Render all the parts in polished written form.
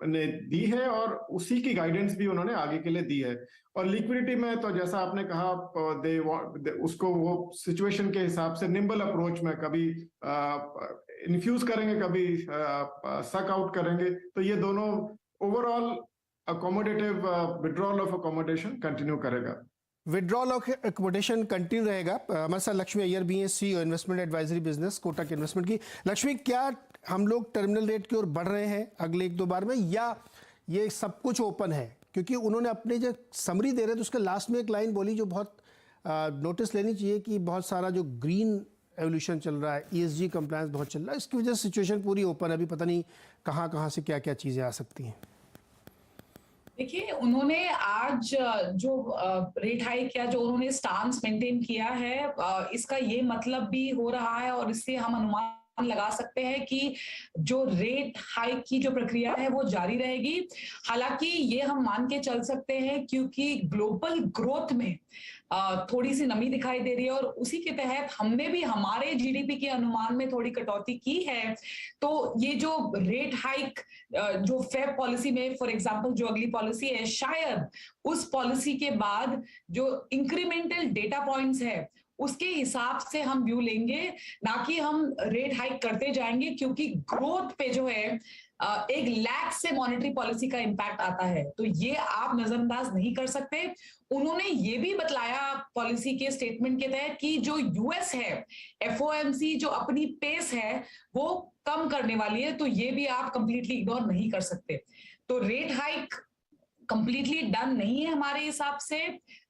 ने दी है और उसी की गाइडेंस भी उन्होंने आगे के लिए दी है। और लिक्विडिटी में तो जैसा आपने कहा, उसको वो सिचुएशन के हिसाब से निम्बल अप्रोच में कभी इन्फ्यूज करेंगे, कभी सक आउट करेंगे। तो ये दोनों overall accommodative withdrawal of accommodation continue करेगा। विड्रॉल ऑफ अकोमोडेशन कंटिन्यू रहेगा। हमारे साथ लक्ष्मी अय्यर भी हैं, CEO investment advisory business Kotak investment की। लक्ष्मी, क्या हम लोग टर्मिनल रेट की ओर बढ़ रहे हैं अगले 1-2 बार में, या ये सब कुछ ओपन है? क्योंकि उन्होंने अपने जो समरी दे रहे हैं तो उसके लास्ट में एक लाइन बोली जो बहुत नोटिस लेनी चाहिए कि बहुत सारा जो ग्रीन एवोल्यूशन चल रहा है, ESG कंप्लायंस बहुत चल रहा है, इसकी वजह से सिचुएशन पूरी ओपन है। अभी पता नहीं कहाँ से क्या क्या चीज़ें आ सकती हैं। देखिए, उन्होंने आज जो रेट हाइक किया, जो उन्होंने स्टांस मेंटेन किया है, इसका ये मतलब भी हो रहा है और इससे हम अनुमान लगा सकते हैं कि जो रेट हाइक की जो प्रक्रिया है वो जारी रहेगी। हालांकि ये हम मान के चल सकते हैं क्योंकि ग्लोबल ग्रोथ में थोड़ी सी नमी दिखाई दे रही है और उसी के तहत हमने भी हमारे जीडीपी के अनुमान में थोड़ी कटौती की है। तो ये जो रेट हाइक जो फेब पॉलिसी में फॉर एग्जांपल जो अगली पॉलिसी है, शायद उस पॉलिसी के बाद जो इंक्रीमेंटल डेटा पॉइंट्स है उसके हिसाब से हम व्यू लेंगे, ना कि हम रेट हाइक करते जाएंगे, क्योंकि ग्रोथ पे जो है एक लैग से मॉनेटरी पॉलिसी का इंपैक्ट आता है। तो ये आप नजरअंदाज नहीं कर सकते। उन्होंने ये भी बतलाया पॉलिसी के स्टेटमेंट के तहत कि जो यूएस है, FOMC जो अपनी पेस है वो कम करने वाली है, तो ये भी आप कंप्लीटली इग्नोर नहीं कर सकते। तो रेट हाइक कंप्लीटली डन नहीं है हमारे हिसाब से।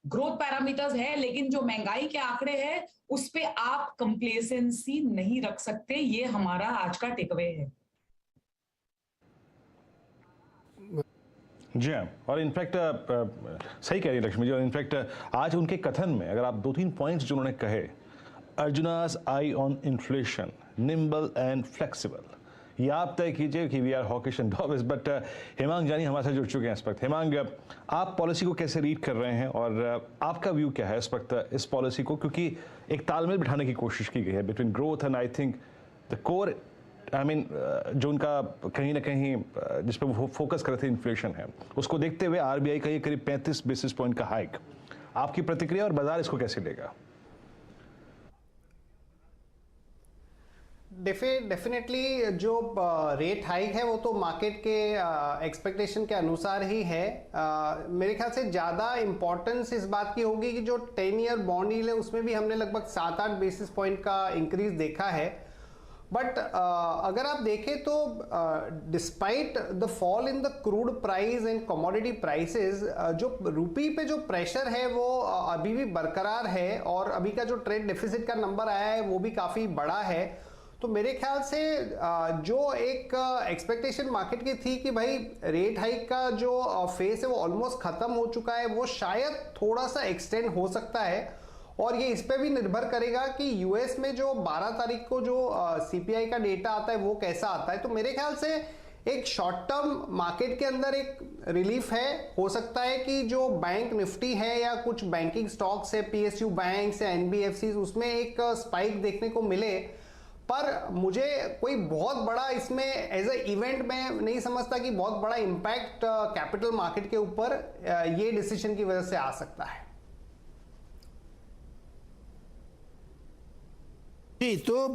ग्रोथ पैरामीटर्स है, लेकिन जो महंगाई के आंकड़े हैं उस पे आप कंप्लेसेंसी नहीं रख सकते। ये हमारा आज का टेकअवे है। जी हाँ, और इनफैक्ट सही कह रही है लक्ष्मी जी। और इनफैक्ट आज उनके कथन में अगर आप 2-3 पॉइंट्स जो उन्होंने कहे, Arjuna's eye on inflation, nimble and flexible, ये आप तय कीजिए कि we are hawkish and dovish. But Hemang Jani हमारे साथ जुड़ चुके हैं इस वक्त। हेमांग, आप पॉलिसी को कैसे रीड कर रहे हैं और आपका व्यू क्या है इस वक्त इस पॉलिसी को, क्योंकि एक तालमेल बिठाने की कोशिश की गई है between growth and I think the core, I mean जो उनका कहीं ना कहीं जिस पर वो फोकस कर रहे थे इन्फ्लेशन है, उसको देखते हुए RBI का ये करीब 35 बेसिस पॉइंट का हाइक, आपकी प्रतिक्रिया और बाजार इसको कैसे लेगा? डेफिनेटली जो रेट हाइक है वो तो मार्केट के एक्सपेक्टेशन के अनुसार ही है। मेरे ख्याल से ज़्यादा इंपॉर्टेंस इस बात की होगी कि जो 10 ईयर बॉन्ड यील्ड है उसमें भी हमने लगभग 7-8 बेसिस पॉइंट का इंक्रीज देखा है। बट अगर आप देखें तो despite the fall in the crude price and commodity prices, जो रुपी पे जो प्रेशर है वो अभी भी बरकरार है और अभी का जो ट्रेड डेफिसिट का नंबर आया है वो भी काफ़ी बड़ा है। तो मेरे ख्याल से जो एक एक्सपेक्टेशन मार्केट की थी कि भाई रेट हाइक का जो फेस है वो ऑलमोस्ट खत्म हो चुका है, वो शायद थोड़ा सा एक्सटेंड हो सकता है। और ये इस पे भी निर्भर करेगा कि यूएस में जो 12 तारीख को जो CPI का डेटा आता है वो कैसा आता है। तो मेरे ख्याल से एक शॉर्ट टर्म मार्केट के अंदर एक रिलीफ है। हो सकता है कि जो बैंक निफ्टी है या कुछ बैंकिंग स्टॉक्स है, PSU बैंक या NBFC, उसमें एक स्पाइक देखने को मिले। पर मुझे कोई बहुत बड़ा इसमें एज ए इवेंट में नहीं समझता कि बहुत बड़ा इंपैक्ट कैपिटल मार्केट के ऊपर ये डिसीजन की वजह से आ सकता है। जी, तो